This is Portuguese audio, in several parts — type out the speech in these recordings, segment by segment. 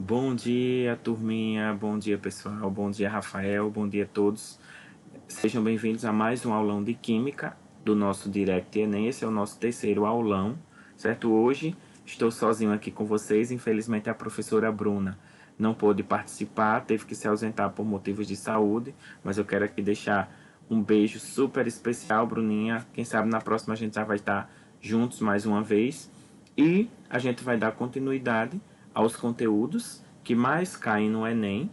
Bom dia, turminha. Bom dia, pessoal. Bom dia, Rafael. Bom dia a todos. Sejam bem-vindos a mais um aulão de Química do nosso Direct Enem. Esse é o nosso terceiro aulão, certo? Hoje estou sozinho aqui com vocês. Infelizmente, a professora Bruna não pôde participar, teve que se ausentar por motivos de saúde, mas eu quero aqui deixar um beijo super especial, Bruninha. Quem sabe na próxima a gente já vai estar juntos mais uma vez. E a gente vai dar continuidade aos conteúdos que mais caem no Enem,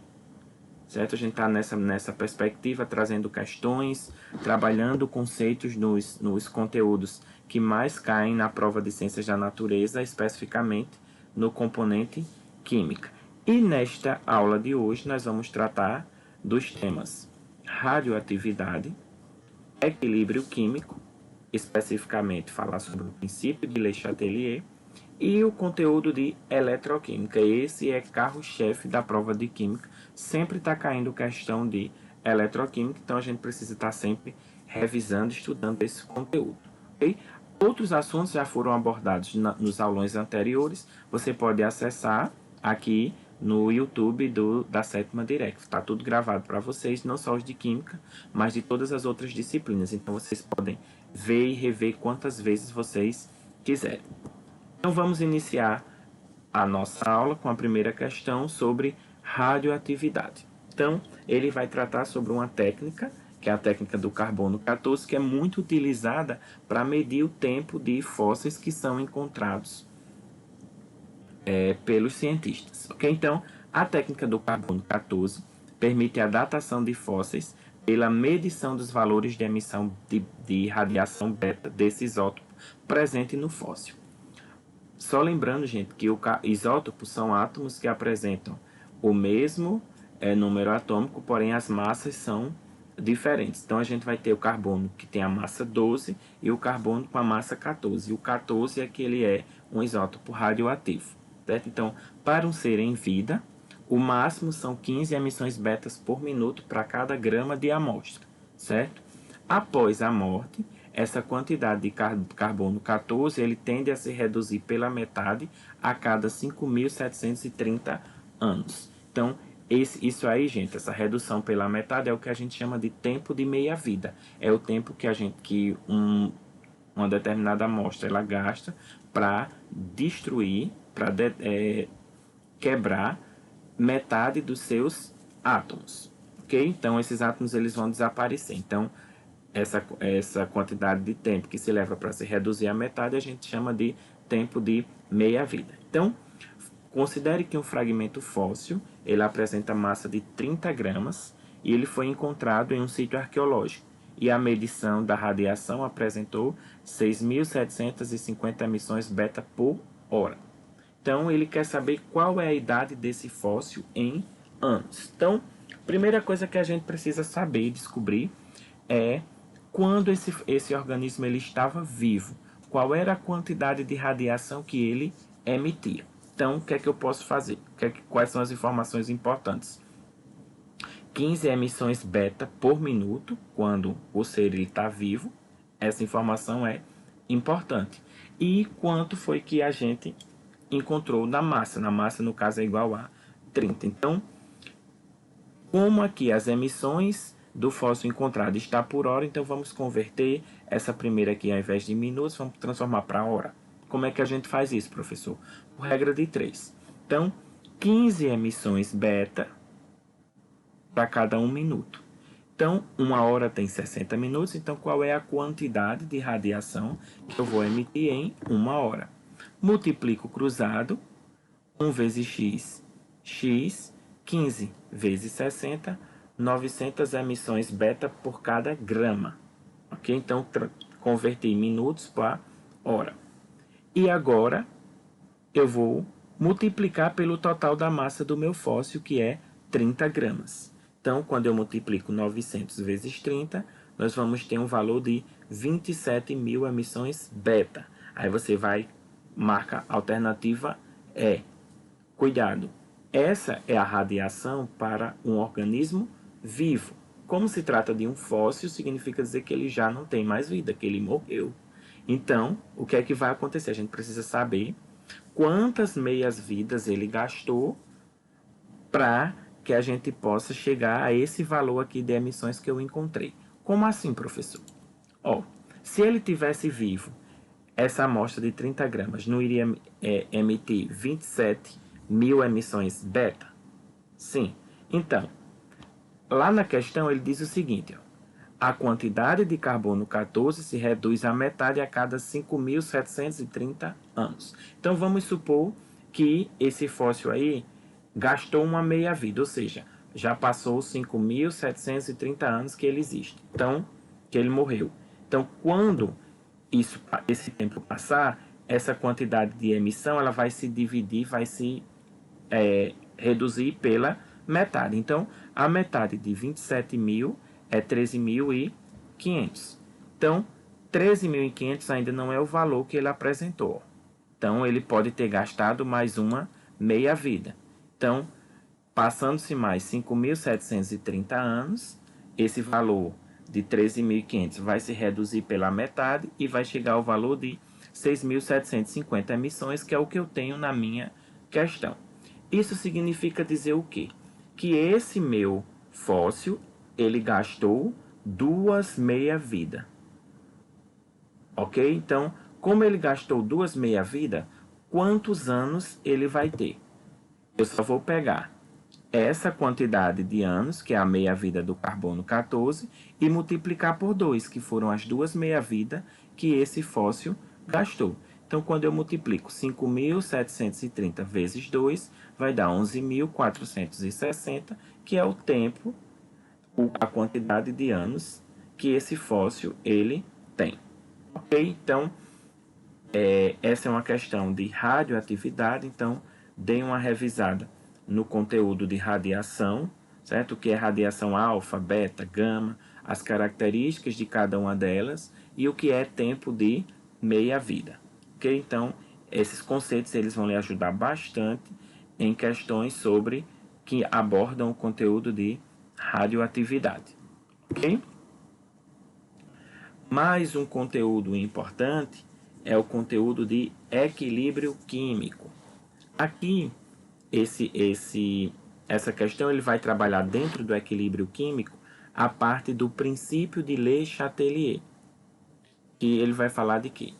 certo? A gente está nessa perspectiva, trazendo questões, trabalhando conceitos nos conteúdos que mais caem na prova de Ciências da Natureza, especificamente no componente Química. E nesta aula de hoje nós vamos tratar dos temas radioatividade, equilíbrio químico, especificamente falar sobre o princípio de Le Chatelier, e o conteúdo de eletroquímica. Esse é carro-chefe da prova de química. Sempre está caindo questão de eletroquímica, então a gente precisa estar sempre revisando, estudando esse conteúdo. Okay? Outros assuntos já foram abordados nos aulões anteriores. Você pode acessar aqui no YouTube da Sétima Direct. Está tudo gravado para vocês, não só os de Química, mas de todas as outras disciplinas. Então vocês podem ver e rever quantas vezes vocês quiserem. Então vamos iniciar a nossa aula com a primeira questão sobre radioatividade. Então, ele vai tratar sobre uma técnica, que é a técnica do carbono 14, que é muito utilizada para medir o tempo de fósseis que são encontrados pelos cientistas. Okay? Então, a técnica do carbono 14 permite a datação de fósseis pela medição dos valores de emissão de radiação beta desse isótopo presente no fóssil. Só lembrando, gente, que isótopos são átomos que apresentam o mesmo número atômico, porém as massas são diferentes. Então a gente vai ter o carbono que tem a massa 12 e o carbono com a massa 14. E o 14 é que ele é um isótopo radioativo. Certo? Então, para um ser em vida, o máximo são 15 emissões betas por minuto para cada grama de amostra. Certo? Após a morte, essa quantidade de carbono 14 ele tende a se reduzir pela metade a cada 5.730 anos. Então, isso aí, gente, essa redução pela metade é o que a gente chama de tempo de meia-vida. É o tempo que uma determinada amostra ela gasta para destruir, para quebrar metade dos seus átomos. Ok? Então, esses átomos eles vão desaparecer. Então, essa quantidade de tempo que se leva para se reduzir a metade, a gente chama de tempo de meia-vida. Então, considere que um fragmento fóssil ele apresenta massa de 30 gramas e ele foi encontrado em um sítio arqueológico. E a medição da radiação apresentou 6.750 emissões beta por hora. Então, ele quer saber qual é a idade desse fóssil em anos. Então, a primeira coisa que a gente precisa saber e descobrir é quando esse organismo ele estava vivo, qual era a quantidade de radiação que ele emitia. Então, o que é que eu posso fazer? Quais são as informações importantes? 15 emissões beta por minuto, quando o ser está vivo. Essa informação é importante. E quanto foi que a gente encontrou na massa? Na massa, no caso, é igual a 30. Então, como aqui as emissões do fóssil encontrado está por hora, então vamos converter essa primeira aqui, ao invés de minutos, vamos transformar para hora. Como é que a gente faz isso, professor? Por regra de 3. Então, 15 emissões beta para cada 1 minuto. Então, uma hora tem 60 minutos, então qual é a quantidade de radiação que eu vou emitir em uma hora? Multiplico cruzado, 1 vezes x, 15 vezes 60, 900 emissões beta por cada grama. Ok? Então, converti minutos para hora. E agora, eu vou multiplicar pelo total da massa do meu fóssil, que é 30 gramas. Então, quando eu multiplico 900 vezes 30, nós vamos ter um valor de 27.000 emissões beta. Aí você vai, marca alternativa E. Cuidado, essa é a radiação para um organismo vivo. Como se trata de um fóssil, significa dizer que ele já não tem mais vida, que ele morreu. Então, o que é que vai acontecer? A gente precisa saber quantas meias-vidas ele gastou para que a gente possa chegar a esse valor aqui de emissões que eu encontrei. Como assim, professor? Ó, se ele tivesse vivo, essa amostra de 30 gramas não iria emitir 27 mil emissões beta? Sim. Então, lá na questão ele diz o seguinte, ó, a quantidade de carbono 14 se reduz à metade a cada 5.730 anos. Então vamos supor que esse fóssil aí gastou uma meia-vida, ou seja, já passou 5.730 anos que ele existe. Então, que ele morreu. Então, quando esse tempo passar, essa quantidade de emissão ela vai se dividir, vai se reduzir pela metade. Então, a metade de 27 mil é 13.500. Então, 13.500 ainda não é o valor que ele apresentou. Então, ele pode ter gastado mais uma meia-vida. Então, passando-se mais 5.730 anos, esse valor de 13.500 vai se reduzir pela metade e vai chegar ao valor de 6.750 emissões, que é o que eu tenho na minha questão. Isso significa dizer o quê? Que esse meu fóssil, ele gastou 2 meia-vida. Ok? Então, como ele gastou 2 meia-vida, quantos anos ele vai ter? Eu só vou pegar essa quantidade de anos, que é a meia-vida do carbono 14, e multiplicar por 2, que foram as 2 meia-vida que esse fóssil gastou. Então, quando eu multiplico 5.730 vezes 2, vai dar 11.460, que é o tempo, a quantidade de anos que esse fóssil ele tem. Ok? Então, essa é uma questão de radioatividade, então dê uma revisada no conteúdo de radiação, certo? O que é radiação alfa, beta, gama, as características de cada uma delas e o que é tempo de meia-vida. Ok? Então, esses conceitos eles vão lhe ajudar bastante em questões sobre que abordam o conteúdo de radioatividade. Ok? Mais um conteúdo importante é o conteúdo de equilíbrio químico. Aqui, essa questão ele vai trabalhar dentro do equilíbrio químico a parte do princípio de Le Chatelier, que ele vai falar de que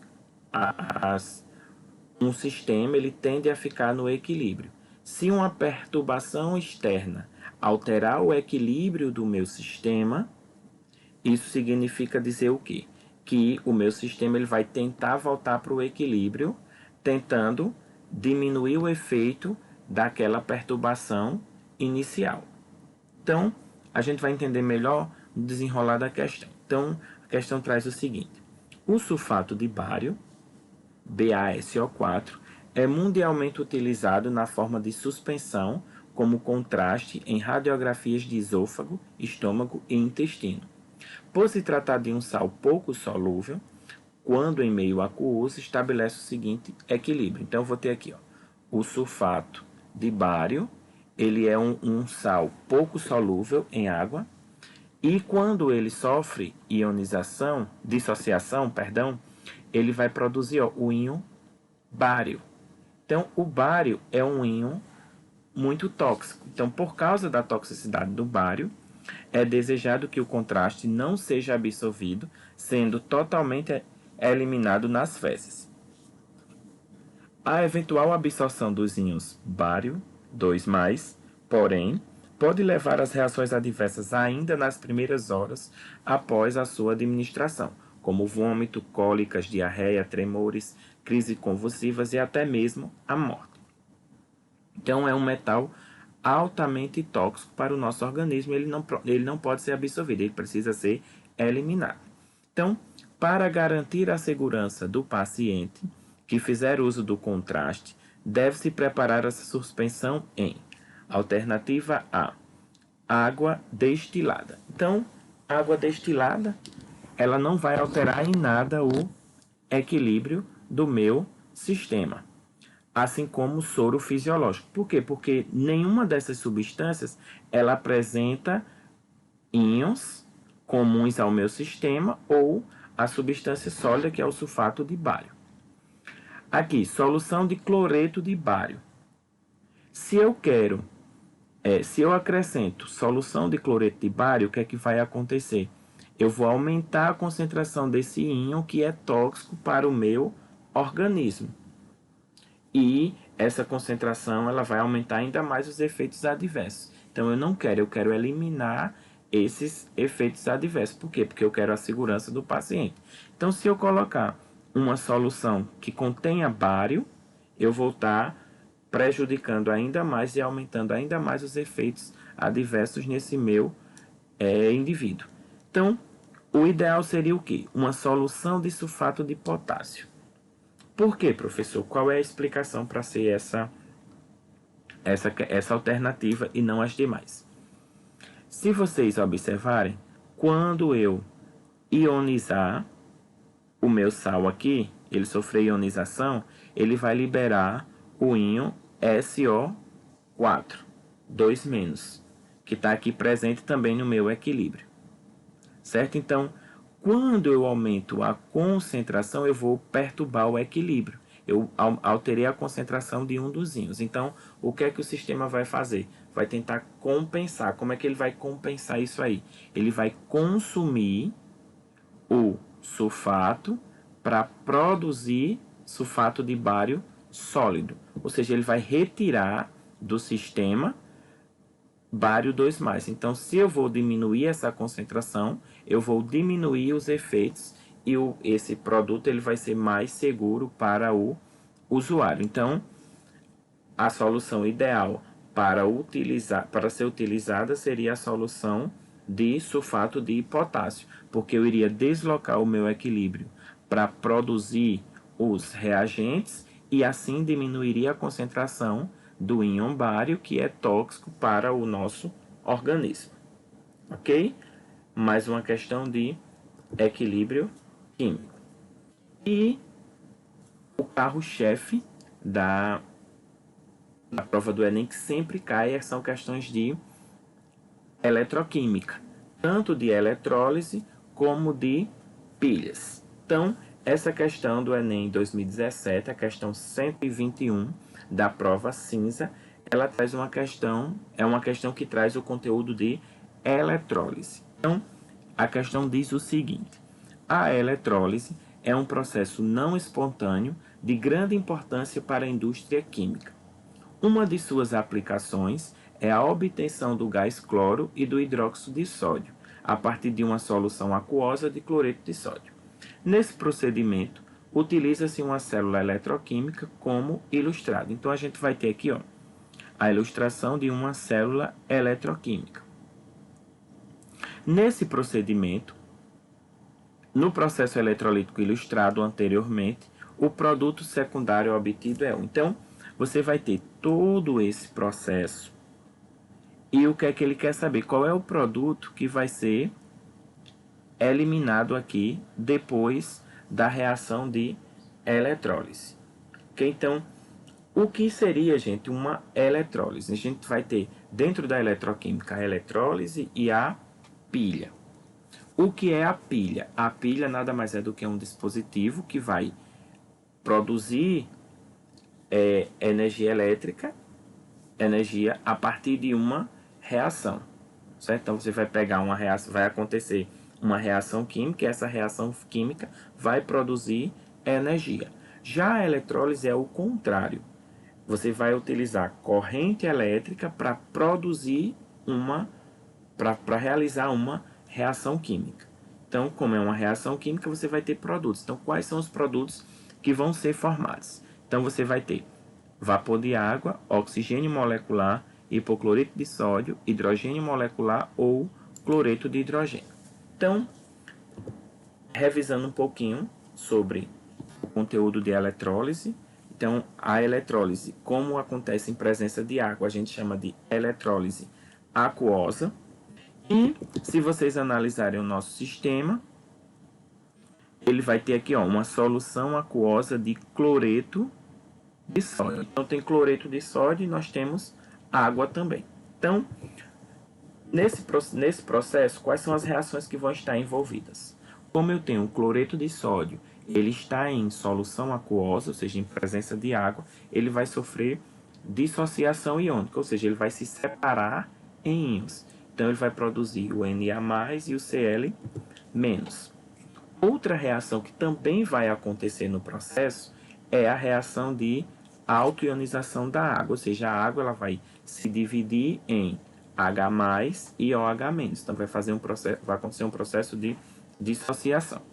um sistema ele tende a ficar no equilíbrio. Se uma perturbação externa alterar o equilíbrio do meu sistema, isso significa dizer o quê? Que o meu sistema ele vai tentar voltar para o equilíbrio, tentando diminuir o efeito daquela perturbação inicial. Então, a gente vai entender melhor no desenrolar da questão. Então, a questão traz o seguinte: o sulfato de bário, BaSO4, é mundialmente utilizado na forma de suspensão como contraste em radiografias de esôfago, estômago e intestino. Por se tratar de um sal pouco solúvel, quando em meio aquoso, estabelece o seguinte equilíbrio. Então, eu vou ter aqui, ó, o sulfato de bário, ele é um sal pouco solúvel em água, e quando ele sofre dissociação, ele vai produzir o íon bário. Então, o bário é um íon muito tóxico. Então, por causa da toxicidade do bário, é desejado que o contraste não seja absorvido, sendo totalmente eliminado nas fezes. A eventual absorção dos íons bário 2+, porém, pode levar às reações adversas ainda nas primeiras horas após a sua administração, como vômito, cólicas, diarreia, tremores, crises convulsivas e até mesmo a morte. Então, é um metal altamente tóxico para o nosso organismo, ele não pode ser absorvido, ele precisa ser eliminado. Então, para garantir a segurança do paciente que fizer uso do contraste, deve-se preparar essa suspensão em alternativa A, água destilada. Então, água destilada, ela não vai alterar em nada o equilíbrio do meu sistema, assim como o soro fisiológico. Por quê? Porque nenhuma dessas substâncias ela apresenta íons comuns ao meu sistema ou a substância sólida que é o sulfato de bário. Aqui, solução de cloreto de bário. Se eu quero Se eu acrescento solução de cloreto de bário, o que é que vai acontecer? Eu vou aumentar a concentração desse íon que é tóxico para o meu organismo. E essa concentração ela vai aumentar ainda mais os efeitos adversos. Então eu não quero, eu quero eliminar esses efeitos adversos. Por quê? Porque eu quero a segurança do paciente. Então se eu colocar uma solução que contenha bário, eu vou estar prejudicando ainda mais e aumentando ainda mais os efeitos adversos nesse meu indivíduo. Então, o ideal seria o quê? Uma solução de sulfato de potássio. Por quê, professor? Qual é a explicação para ser essa alternativa e não as demais? Se vocês observarem, quando eu ionizar o meu sal aqui, ele sofrer ionização, ele vai liberar o íon SO4, 2-, que está aqui presente também no meu equilíbrio. Certo? Então, quando eu aumento a concentração, eu vou perturbar o equilíbrio. Eu alterei a concentração de um dos íons. Então, o que é que o sistema vai fazer? Vai tentar compensar. Como é que ele vai compensar isso aí? Ele vai consumir o sulfato para produzir sulfato de bário sólido. Ou seja, ele vai retirar do sistema bário 2+. Então, se eu vou diminuir essa concentração, eu vou diminuir os efeitos e esse produto ele vai ser mais seguro para o usuário. Então, a solução ideal para ser utilizada seria a solução de sulfato de potássio, porque eu iria deslocar o meu equilíbrio para produzir os reagentes e assim diminuiria a concentração do íon bário, que é tóxico para o nosso organismo. Ok? Mais uma questão de equilíbrio químico. E o carro-chefe da prova do Enem que sempre cai são questões de eletroquímica, tanto de eletrólise como de pilhas. Então, essa questão do Enem 2017, a questão 121 da prova cinza, ela traz uma questão, é uma questão que traz o conteúdo de eletrólise. Então, a questão diz o seguinte: a eletrólise é um processo não espontâneo de grande importância para a indústria química. Uma de suas aplicações é a obtenção do gás cloro e do hidróxido de sódio, a partir de uma solução aquosa de cloreto de sódio. Nesse procedimento, utiliza-se uma célula eletroquímica como ilustrado. Então, a gente vai ter aqui a ilustração de uma célula eletroquímica. Nesse procedimento, no processo eletrolítico ilustrado anteriormente, o produto secundário obtido é o. Então, você vai ter todo esse processo e o que é que ele quer saber? Qual é o produto que vai ser eliminado aqui depois da reação de eletrólise. Okay? Então, o que seria, gente, uma eletrólise? A gente vai ter dentro da eletroquímica a eletrólise e a pilha. O que é a pilha? A pilha nada mais é do que um dispositivo que vai produzir energia elétrica, energia a partir de uma reação. Certo? Então você vai pegar uma reação, vai acontecer uma reação química e essa reação química vai produzir energia. Já a eletrólise é o contrário. Você vai utilizar corrente elétrica para produzir para realizar uma reação química. Então, como é uma reação química, você vai ter produtos. Então, quais são os produtos que vão ser formados? Então, você vai ter vapor de água, oxigênio molecular, hipocloreto de sódio, hidrogênio molecular ou cloreto de hidrogênio. Então, revisando um pouquinho sobre o conteúdo de eletrólise. Então, a eletrólise, como acontece em presença de água, a gente chama de eletrólise aquosa. E, se vocês analisarem o nosso sistema, ele vai ter aqui uma solução aquosa de cloreto de sódio. Então, tem cloreto de sódio e nós temos água também. Então, nesse processo, quais são as reações que vão estar envolvidas? Como eu tenho o cloreto de sódio, ele está em solução aquosa, ou seja, em presença de água, ele vai sofrer dissociação iônica, ou seja, ele vai se separar em íons. Então, ele vai produzir o Na+, e o Cl-. Outra reação que também vai acontecer no processo é a reação de autoionização da água, ou seja, a água ela vai se dividir em H+ e OH-. Então, vai acontecer um processo de dissociação,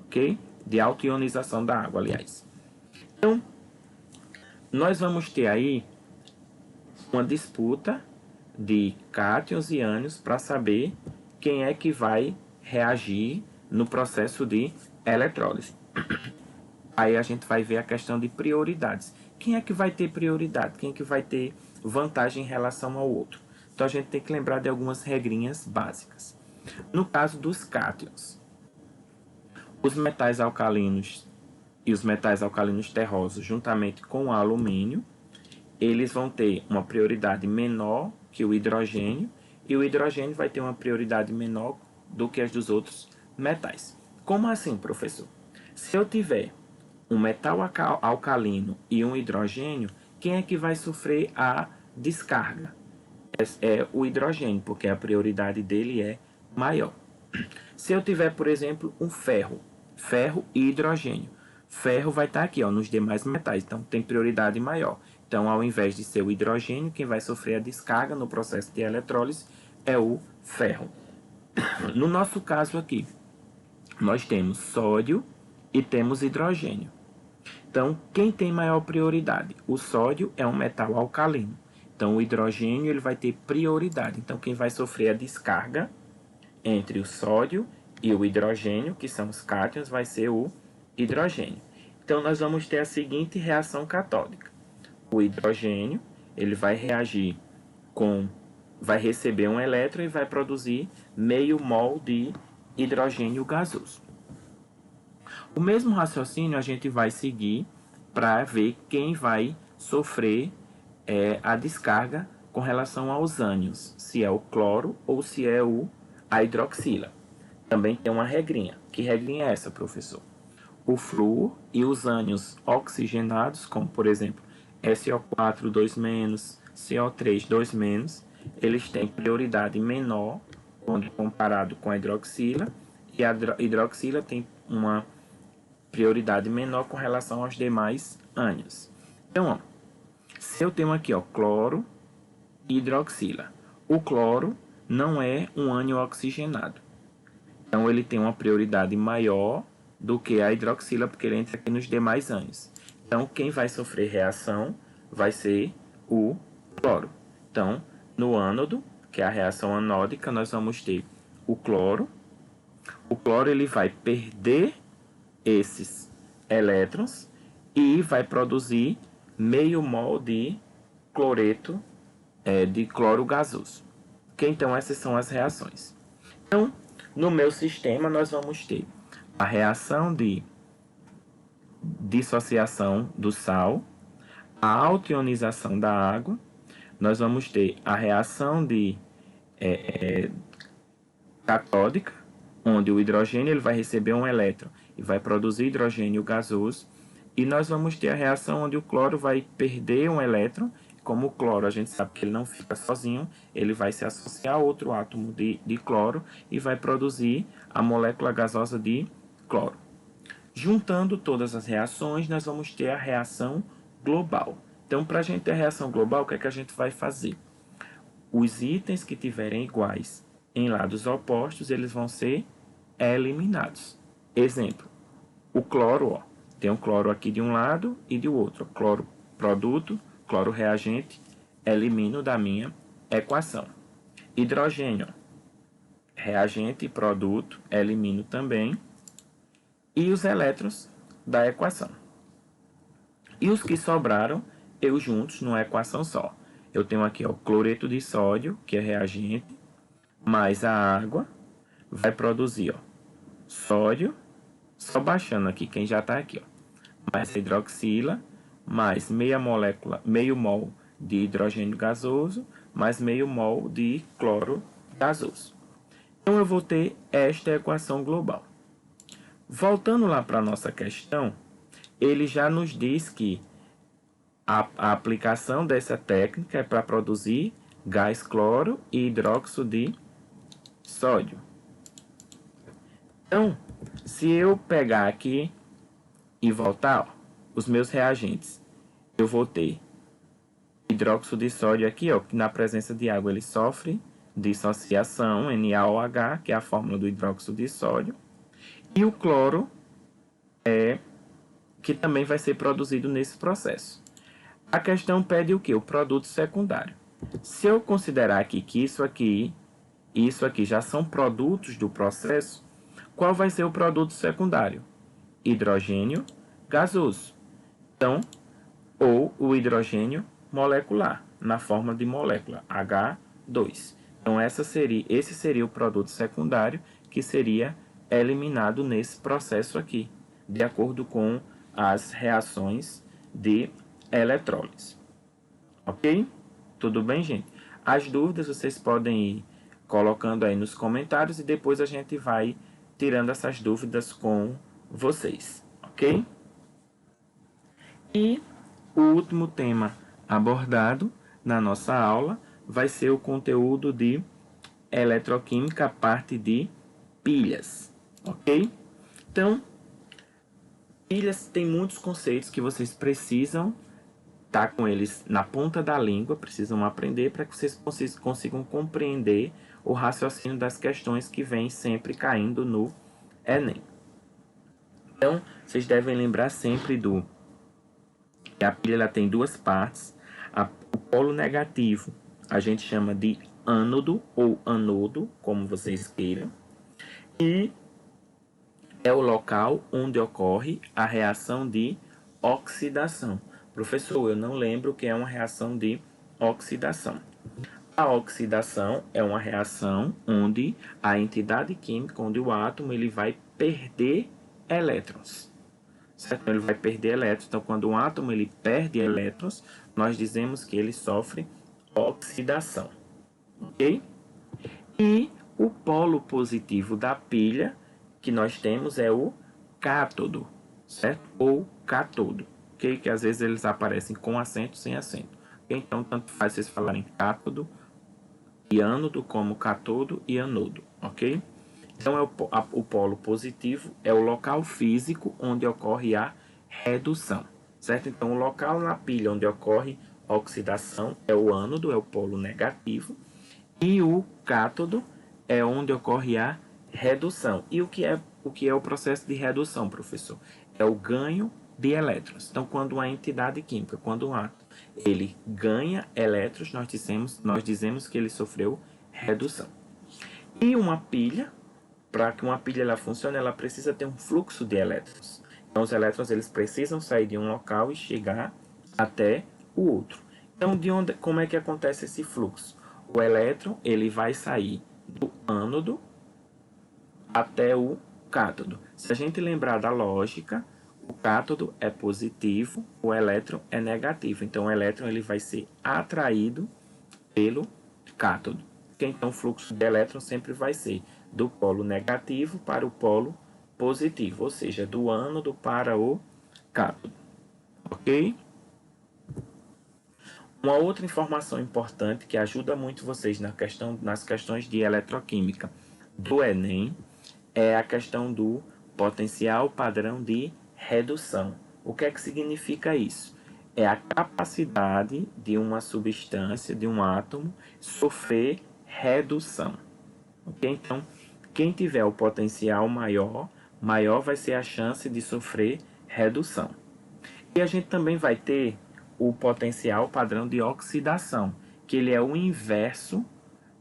ok? De autoionização da água, aliás. Então, nós vamos ter aí uma disputa de cátions e ânions para saber quem é que vai reagir no processo de eletrólise. Aí a gente vai ver a questão de prioridades. Quem é que vai ter prioridade? Quem é que vai ter vantagem em relação ao outro? Então a gente tem que lembrar de algumas regrinhas básicas. No caso dos cátions, os metais alcalinos e os metais alcalinos terrosos, juntamente com o alumínio, eles vão ter uma prioridade menor que o hidrogênio, e o hidrogênio vai ter uma prioridade menor do que as dos outros metais. Como assim, professor? Se eu tiver um metal alcalino e um hidrogênio, quem é que vai sofrer a descarga? É o hidrogênio, porque a prioridade dele é maior. Se eu tiver, por exemplo, um ferro e hidrogênio, ferro vai estar aqui, ó, nos demais metais, então tem prioridade maior. Então, ao invés de ser o hidrogênio, quem vai sofrer a descarga no processo de eletrólise é o ferro. No nosso caso aqui, nós temos sódio e temos hidrogênio. Então, quem tem maior prioridade? O sódio é um metal alcalino. Então, o hidrogênio ele vai ter prioridade. Então, quem vai sofrer a descarga entre o sódio e o hidrogênio, que são os cátions, vai ser o hidrogênio. Então, nós vamos ter a seguinte reação catódica. O hidrogênio ele vai reagir vai receber um elétron e vai produzir meio mol de hidrogênio gasoso. O mesmo raciocínio a gente vai seguir para ver quem vai sofrer a descarga com relação aos ânions, se é o cloro ou se é a hidroxila. Também tem uma regrinha. Que regrinha é essa, professor? O flúor e os ânions oxigenados, como por exemplo SO4 2-, CO3 2-, eles têm prioridade menor quando comparado com a hidroxila, e a hidroxila tem uma prioridade menor com relação aos demais ânions. Então, ó, se eu tenho aqui, ó, cloro e hidroxila, o cloro não é um ânion oxigenado. Então, ele tem uma prioridade maior do que a hidroxila, porque ele entra aqui nos demais ânions. Então, quem vai sofrer reação vai ser o cloro. Então, no ânodo, que é a reação anódica, nós vamos ter o cloro. O cloro ele vai perder esses elétrons e vai produzir meio mol de cloreto de cloro gasoso. Okay? Então, essas são as reações. Então, no meu sistema, nós vamos ter a reação de dissociação do sal, a autoionização da água, nós vamos ter a reação de catódica, onde o hidrogênio ele vai receber um elétron e vai produzir hidrogênio gasoso, e nós vamos ter a reação onde o cloro vai perder um elétron. Como o cloro a gente sabe que ele não fica sozinho, ele vai se associar a outro átomo de cloro e vai produzir a molécula gasosa de cloro. Juntando todas as reações, nós vamos ter a reação global. Então, para a gente ter a reação global, o que é que a gente vai fazer? Os itens que tiverem iguais em lados opostos, eles vão ser eliminados. Exemplo, o cloro, ó, tem um cloro aqui de um lado e de outro. Cloro produto, cloro reagente, elimino da minha equação. Hidrogênio, reagente e produto, elimino também. E os elétrons da equação. E os que sobraram, eu juntos numa equação só. Eu tenho aqui o cloreto de sódio, que é reagente, mais a água, vai produzir sódio, só baixando aqui, quem já está aqui, mais a hidroxila, mais meio mol de hidrogênio gasoso, mais meio mol de cloro gasoso. Então, eu vou ter esta equação global. Voltando lá para a nossa questão, ele já nos diz que A aplicação dessa técnica é para produzir gás cloro e hidróxido de sódio. Então, se eu pegar aqui e voltar, ó, os meus reagentes, eu vou ter hidróxido de sódio aqui, ó, que na presença de água ele sofre dissociação, NaOH, que é a fórmula do hidróxido de sódio, e o cloro, que também vai ser produzido nesse processo. A questão pede o que? O produto secundário. Se eu considerar aqui que isso aqui e isso aqui já são produtos do processo, qual vai ser o produto secundário? Hidrogênio gasoso. Então, ou o hidrogênio molecular, na forma de molécula, H2. Então, esse seria o produto secundário que seria eliminado nesse processo aqui, de acordo com as reações de eletrólise. Ok? Tudo bem, gente? As dúvidas vocês podem ir colocando aí nos comentários e depois a gente vai tirando essas dúvidas com vocês, ok? E o último tema abordado na nossa aula vai ser o conteúdo de eletroquímica, a parte de pilhas, ok? Então, pilhas tem muitos conceitos que vocês precisam estar com eles na ponta da língua, precisam aprender para que vocês consigam compreender o raciocínio das questões que vem sempre caindo no Enem. Então, vocês devem lembrar sempre que a pilha ela tem duas partes. O polo negativo a gente chama de ânodo ou anodo, como vocês queiram, e é o local onde ocorre a reação de oxidação. Professor, eu não lembro o que é uma reação de oxidação. A oxidação é uma reação onde a entidade química, onde o átomo ele vai perder elétrons. Certo? Ele vai perder elétrons. Então, quando um átomo ele perde elétrons, nós dizemos que ele sofre oxidação. Ok? E o polo positivo da pilha que nós temos é o cátodo, certo? Ou catodo, ok? Que às vezes eles aparecem com acento, sem acento. Okay? Então, tanto faz vocês falarem cátodo e ânodo como catodo e anodo, ok? Então, o polo positivo é o local físico onde ocorre a redução, certo? Então, o local na pilha onde ocorre a oxidação é o ânodo, é o polo negativo, e o cátodo é onde ocorre a redução. E o que é o processo de redução, professor? É o ganho de elétrons. Então, quando uma entidade química, quando um átomo, ele ganha elétrons, nós dizemos que ele sofreu redução. E uma pilha, para que uma pilha ela funcione, ela precisa ter um fluxo de elétrons. Então, os elétrons eles precisam sair de um local e chegar até o outro. Então, como é que acontece esse fluxo? O elétron ele vai sair do ânodo até o cátodo. Se a gente lembrar da lógica, o cátodo é positivo, o elétron é negativo. Então, o elétron ele vai ser atraído pelo cátodo. Então, o fluxo de elétron sempre vai ser do polo negativo para o polo positivo, ou seja, do ânodo para o cátodo. Ok? Uma outra informação importante que ajuda muito vocês nas questões de eletroquímica do Enem é a questão do potencial padrão de redução. O que é que significa isso? É a capacidade de uma substância, de um átomo, sofrer redução. Okay? Então, quem tiver o potencial maior, maior vai ser a chance de sofrer redução. E a gente também vai ter o potencial padrão de oxidação, que ele é o inverso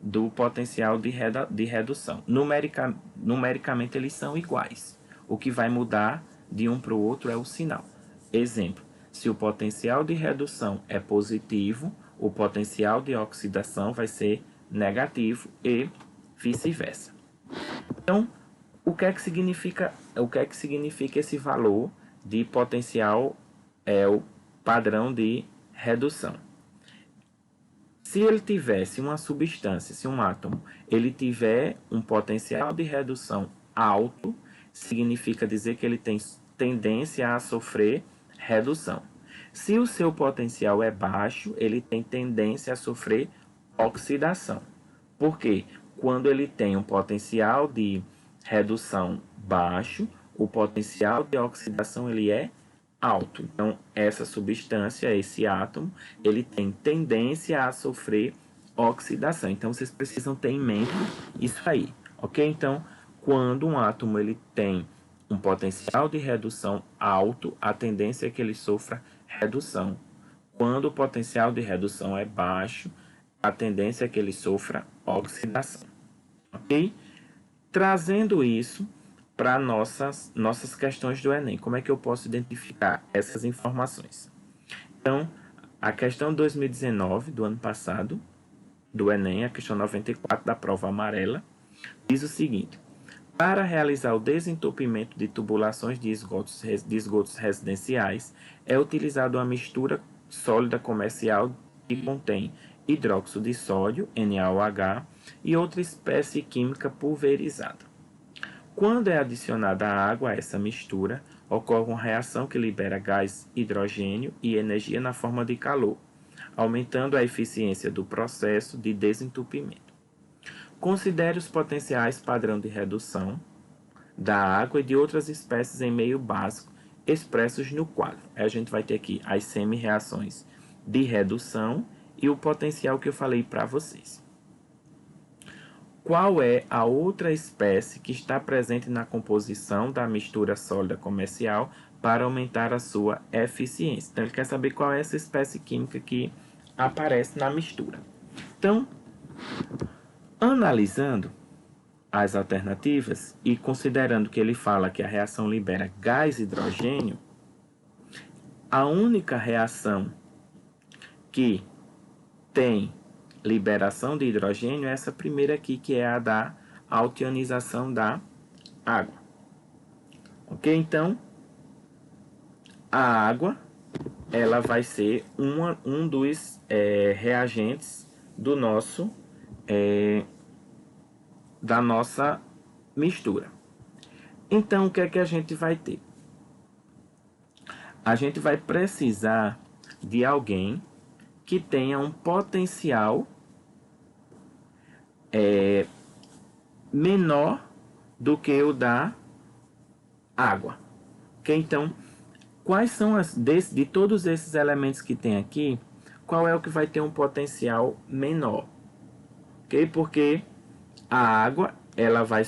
do potencial de redução. Numericamente, eles são iguais. O que vai mudar de um para o outro é o sinal. Exemplo, se o potencial de redução é positivo, o potencial de oxidação vai ser negativo e vice-versa. Então, o que é que significa esse valor de potencial o padrão de redução? Se ele tivesse uma substância, se um átomo, ele tiver um potencial de redução alto, significa dizer que ele tem tendência a sofrer redução. Se o seu potencial é baixo, ele tem tendência a sofrer oxidação. Por quê? Quando ele tem um potencial de redução baixo, o potencial de oxidação ele é alto. Então, essa substância, esse átomo, ele tem tendência a sofrer oxidação. Então, vocês precisam ter em mente isso aí, ok? Então, quando um átomo ele tem um potencial de redução alto, a tendência é que ele sofra redução. Quando o potencial de redução é baixo, a tendência é que ele sofra oxidação, ok? Trazendo isso para nossas questões do Enem. Como é que eu posso identificar essas informações? Então, a questão 2019 do ano passado, do Enem, a questão 94 da prova amarela, diz o seguinte: para realizar o desentupimento de tubulações de esgotos residenciais, é utilizada uma mistura sólida comercial que contém hidróxido de sódio, NaOH, e outra espécie química pulverizada. Quando é adicionada a água a essa mistura, ocorre uma reação que libera gás hidrogênio e energia na forma de calor, aumentando a eficiência do processo de desentupimento. Considere os potenciais padrão de redução da água e de outras espécies em meio básico expressos no quadro. A gente vai ter aqui as semi-reações de redução e o potencial que eu falei para vocês. Qual é a outra espécie que está presente na composição da mistura sólida comercial para aumentar a sua eficiência? Então, ele quer saber qual é essa espécie química que aparece na mistura. Então, analisando as alternativas e considerando que ele fala que a reação libera gás hidrogênio, a única reação que tem liberação de hidrogênio é essa primeira aqui, que é a da altionização da água. Ok? Então, a água ela vai ser um dos reagentes do nosso da nossa mistura. Então, o que é que a gente vai ter? A gente vai precisar de alguém que tenha um potencial menor do que o da água. Okay? Então, quais são de todos esses elementos que tem aqui, qual é o que vai ter um potencial menor? Okay? Porque a água, ela vai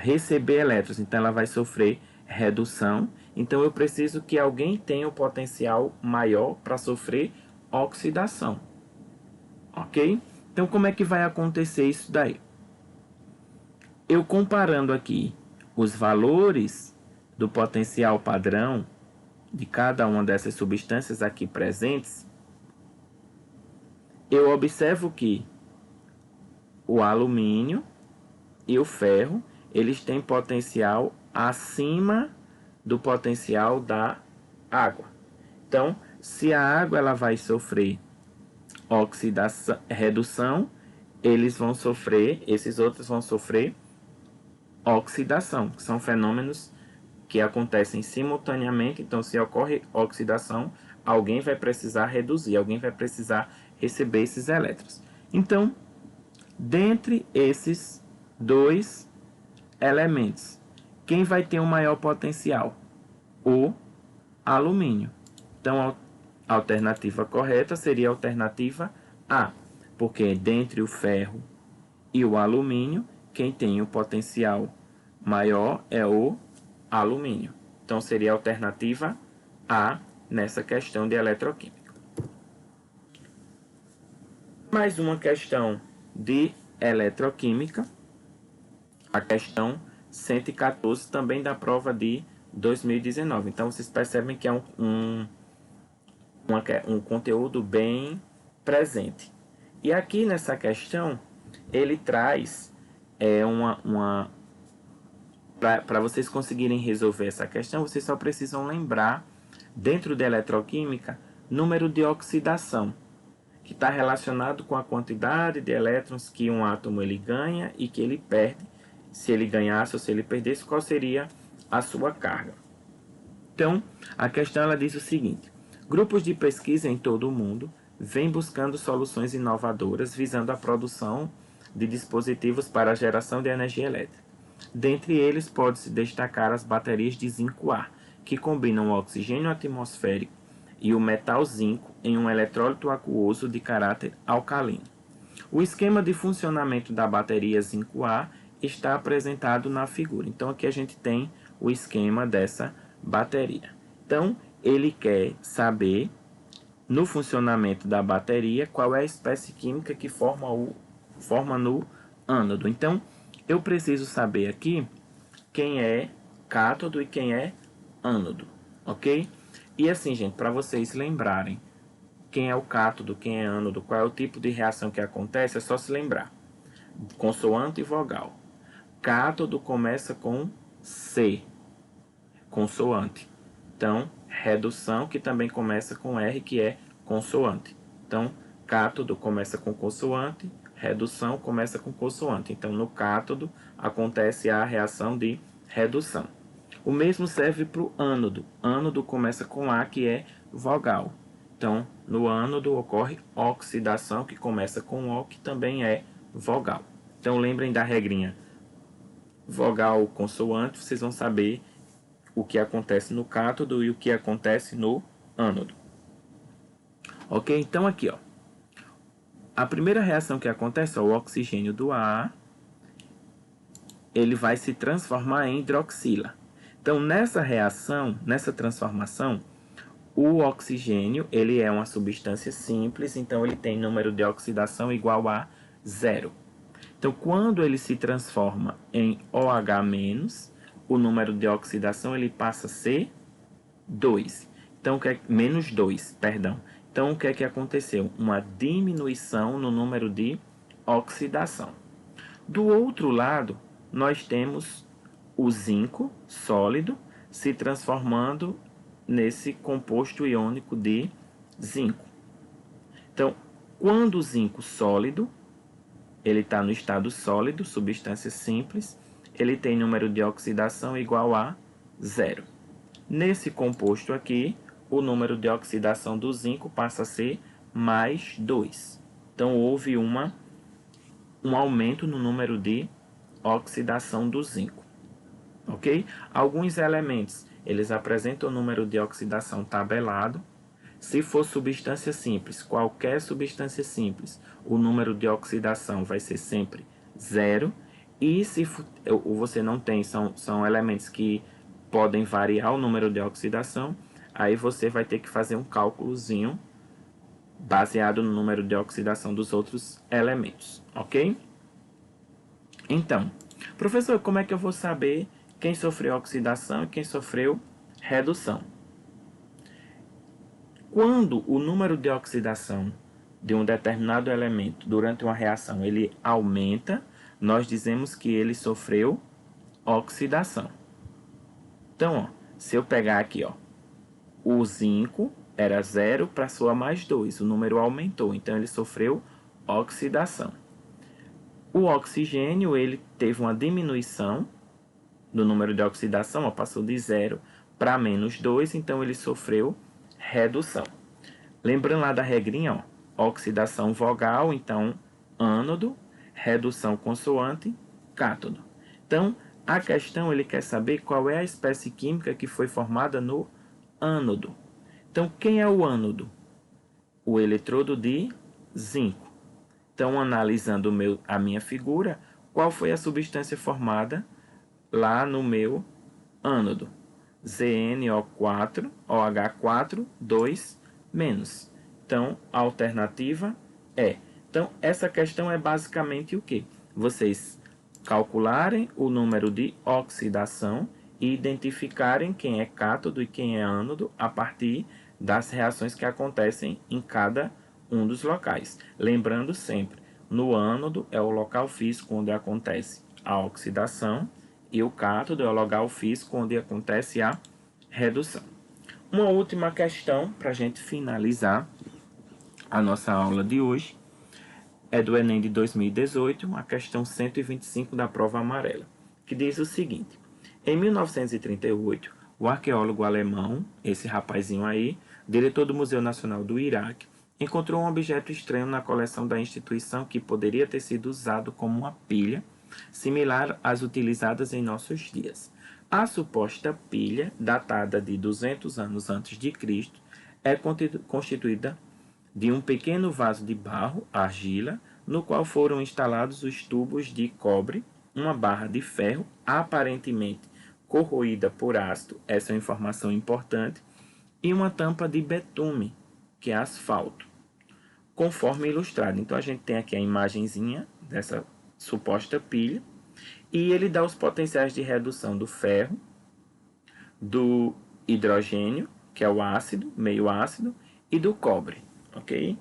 receber elétrons, então ela vai sofrer redução. Então eu preciso que alguém tenha um potencial maior para sofrer oxidação. Ok? Então como é que vai acontecer isso daí? Eu comparando aqui os valores do potencial padrão de cada uma dessas substâncias aqui presentes, eu observo que o alumínio e o ferro, eles têm potencial acima do potencial da água. Então, se a água ela vai sofrer oxidação, redução, esses outros vão sofrer oxidação, que são fenômenos que acontecem simultaneamente. Então, se ocorre oxidação, alguém vai precisar reduzir, alguém vai precisar receber esses elétrons. Então, dentre esses dois elementos, quem vai ter um maior potencial? O alumínio. Então, a alternativa correta seria a alternativa A, porque dentre o ferro e o alumínio, quem tem o potencial maior é o alumínio. Então, seria a alternativa A nessa questão de eletroquímica. Mais uma questão de eletroquímica, a questão 114, também da prova de 2019. Então, vocês percebem que é um conteúdo bem presente. E aqui nessa questão, ele traz para vocês conseguirem resolver essa questão, vocês só precisam lembrar, dentro da eletroquímica, número de oxidação, que está relacionado com a quantidade de elétrons que um átomo ele ganha e que ele perde. Se ele ganhasse ou se ele perdesse, qual seria a sua carga. Então, a questão ela diz o seguinte: grupos de pesquisa em todo o mundo vêm buscando soluções inovadoras visando a produção de dispositivos para a geração de energia elétrica. Dentre eles, pode-se destacar as baterias de zinco-A, que combinam o oxigênio atmosférico e o metal zinco em um eletrólito aquoso de caráter alcalino. O esquema de funcionamento da bateria zinco-A está apresentado na figura. Então, aqui a gente tem o esquema dessa bateria. Então, ele quer saber, no funcionamento da bateria, qual é a espécie química que forma no ânodo. Então, eu preciso saber aqui quem é cátodo e quem é ânodo, ok? E assim, gente, para vocês lembrarem quem é o cátodo, quem é ânodo, qual é o tipo de reação que acontece, é só se lembrar. Consoante e vogal. Cátodo começa com C, consoante. Então, redução, que também começa com R, que é consoante. Então, cátodo começa com consoante, redução começa com consoante. Então, no cátodo acontece a reação de redução. O mesmo serve para o ânodo. Ânodo começa com A, que é vogal. Então, no ânodo ocorre oxidação, que começa com O, que também é vogal. Então, lembrem da regrinha vogal consoante, vocês vão saber o que acontece no cátodo e o que acontece no ânodo. Ok? Então, aqui, ó. A primeira reação que acontece, ó, o oxigênio do ar, ele vai se transformar em hidroxila. Então, nessa reação, nessa transformação, o oxigênio, ele é uma substância simples, então ele tem número de oxidação igual a 0. Então, quando ele se transforma em OH-, o número de oxidação ele passa a ser 2. Então, menos 2, perdão. Então, o que é que aconteceu? Uma diminuição no número de oxidação. Do outro lado, nós temos o zinco sólido se transformando nesse composto iônico de zinco. Então, quando o zinco sólido, ele está no estado sólido, substância simples, ele tem número de oxidação igual a 0. Nesse composto aqui, o número de oxidação do zinco passa a ser mais 2. Então, houve um aumento no número de oxidação do zinco. Ok? Alguns elementos, eles apresentam o número de oxidação tabelado. Se for substância simples, qualquer substância simples, o número de oxidação vai ser sempre 0. E se você não tem, são elementos que podem variar o número de oxidação, aí você vai ter que fazer um cálculozinho baseado no número de oxidação dos outros elementos, ok? Então, professor, como é que eu vou saber quem sofreu oxidação e quem sofreu redução? Quando o número de oxidação de um determinado elemento durante uma reação ele aumenta, nós dizemos que ele sofreu oxidação. Então, ó, se eu pegar aqui, ó, o zinco era 0 para sua mais 2, o número aumentou, então ele sofreu oxidação. O oxigênio ele teve uma diminuição do número de oxidação, ó, passou de 0 para menos 2, então ele sofreu redução. Lembrando lá da regrinha, ó, oxidação vogal, então ânodo, redução consoante, cátodo. Então, a questão ele quer saber qual é a espécie química que foi formada no ânodo. Então, quem é o ânodo? O eletrodo de zinco. Então, analisando a minha figura, qual foi a substância formada lá no meu ânodo? ZnO4, OH4, 2 menos. Então, a alternativa é. Então, essa questão é basicamente o quê? Vocês calcularem o número de oxidação e identificarem quem é cátodo e quem é ânodo a partir das reações que acontecem em cada um dos locais. Lembrando sempre, no ânodo é o local físico onde acontece a oxidação e o cátodo é o local físico onde acontece a redução. Uma última questão para a gente finalizar a nossa aula de hoje é do Enem de 2018, a questão 125 da prova amarela, que diz o seguinte: em 1938, o arqueólogo alemão, esse rapazinho aí, diretor do Museu Nacional do Iraque, encontrou um objeto estranho na coleção da instituição que poderia ter sido usado como uma pilha, similar às utilizadas em nossos dias. A suposta pilha, datada de 200 anos antes de Cristo, é constituída de um pequeno vaso de barro, argila, no qual foram instalados os tubos de cobre, uma barra de ferro, aparentemente corroída por ácido, essa é uma informação importante, e uma tampa de betume, que é asfalto, conforme ilustrado. Então a gente tem aqui a imagenzinha dessa suposta pilha, e ele dá os potenciais de redução do ferro, do hidrogênio, que é o ácido, meio ácido, e do cobre, ok?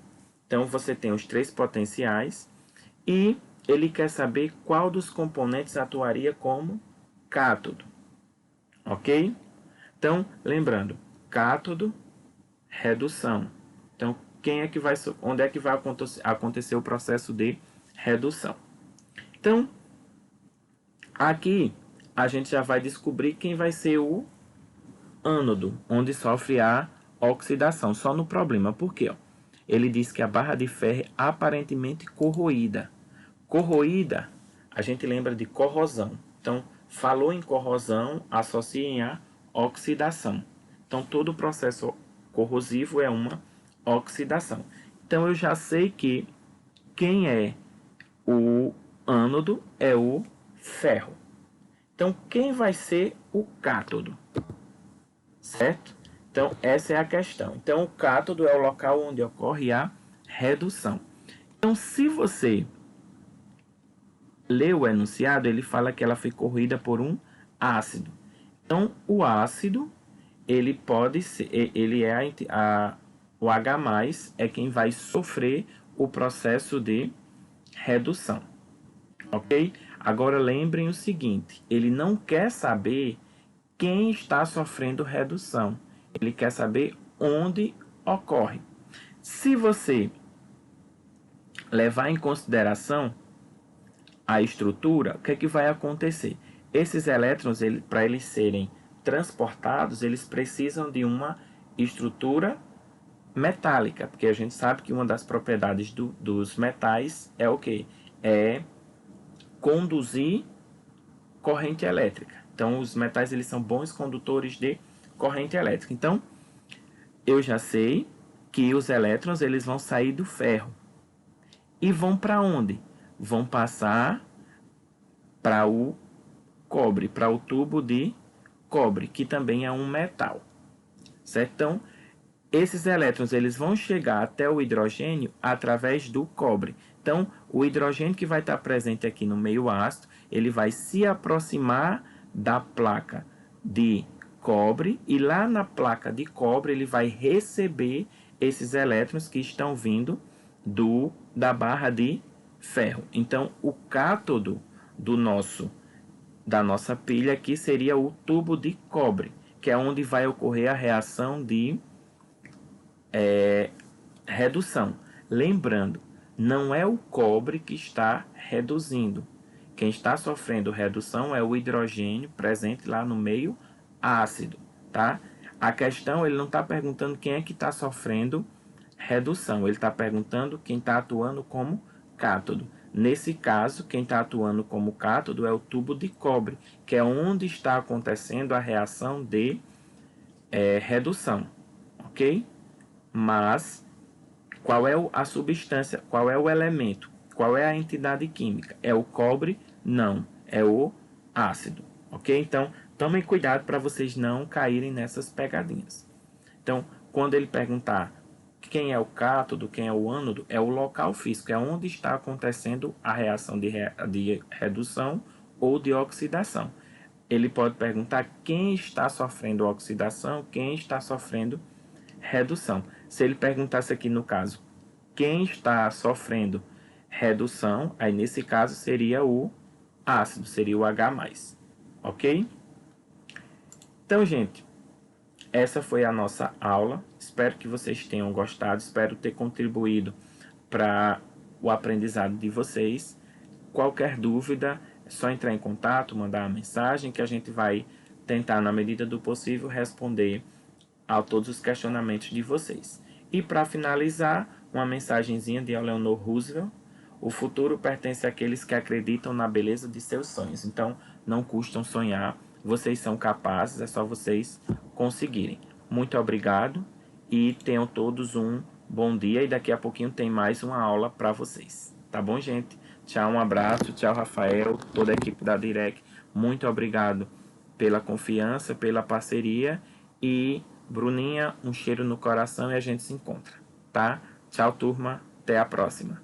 Então você tem os 3 potenciais e ele quer saber qual dos componentes atuaria como cátodo, ok? Então, lembrando, cátodo, redução. Então, onde é que vai acontecer o processo de redução? Então, aqui a gente já vai descobrir quem vai ser o ânodo, onde sofre a oxidação. Só no problema, por quê? Ele diz que a barra de ferro é aparentemente corroída. Corroída, a gente lembra de corrosão. Então, falou em corrosão, associem a oxidação. Então, todo processo corrosivo é uma oxidação. Então, eu já sei que quem é o ânodo é o ferro. Então, quem vai ser o cátodo? Certo? Então, essa é a questão. Então, o cátodo é o local onde ocorre a redução. Então, se você lê o enunciado, ele fala que ela foi corroída por um ácido. Então, o ácido, ele pode ser, ele é o H+, é quem vai sofrer o processo de redução. Ok? Agora, lembrem o seguinte, ele não quer saber quem está sofrendo redução. Ele quer saber onde ocorre. Se você levar em consideração a estrutura, o que é que vai acontecer? Esses elétrons, para eles serem transportados, eles precisam de uma estrutura metálica, porque a gente sabe que uma das propriedades dos metais é o quê? É conduzir corrente elétrica. Então, os metais eles são bons condutores de corrente elétrica. Então, eu já sei que os elétrons eles vão sair do ferro. E vão para onde? Vão passar para o cobre, para o tubo de cobre, que também é um metal. Certo? Então, esses elétrons eles vão chegar até o hidrogênio através do cobre. Então, o hidrogênio que vai estar presente aqui no meio ácido, ele vai se aproximar da placa de cobre e lá na placa de cobre ele vai receber esses elétrons que estão vindo da barra de ferro. Então, o cátodo da nossa pilha aqui seria o tubo de cobre, que é onde vai ocorrer a reação de redução. Lembrando, não é o cobre que está reduzindo. Quem está sofrendo redução é o hidrogênio presente lá no meio ácido, tá? A questão, ele não está perguntando quem é que está sofrendo redução, ele está perguntando quem está atuando como cátodo. Nesse caso, quem está atuando como cátodo é o tubo de cobre, que é onde está acontecendo a reação de redução, ok? Mas, qual é a substância, qual é o elemento, qual é a entidade química? É o cobre? Não, é o ácido, ok? Então, tomem cuidado para vocês não caírem nessas pegadinhas. Então, quando ele perguntar quem é o cátodo, quem é o ânodo, é o local físico, é onde está acontecendo a reação de redução ou de oxidação. Ele pode perguntar quem está sofrendo oxidação, quem está sofrendo redução. Se ele perguntasse aqui no caso, quem está sofrendo redução, aí nesse caso seria o ácido, seria o H+, ok? Então, gente, essa foi a nossa aula. Espero que vocês tenham gostado, espero ter contribuído para o aprendizado de vocês. Qualquer dúvida, é só entrar em contato, mandar uma mensagem que a gente vai tentar, na medida do possível, responder a todos os questionamentos de vocês. E para finalizar, uma mensagenzinha de Eleanor Roosevelt: o futuro pertence àqueles que acreditam na beleza de seus sonhos. Então, não custam sonhar, vocês são capazes, é só vocês conseguirem. Muito obrigado e tenham todos um bom dia, e daqui a pouquinho tem mais uma aula para vocês. Tá bom, gente? Tchau, um abraço, tchau, Rafael, toda a equipe da Direct. Muito obrigado pela confiança, pela parceria, e Bruninha, um cheiro no coração e a gente se encontra, tá? Tchau, turma, até a próxima.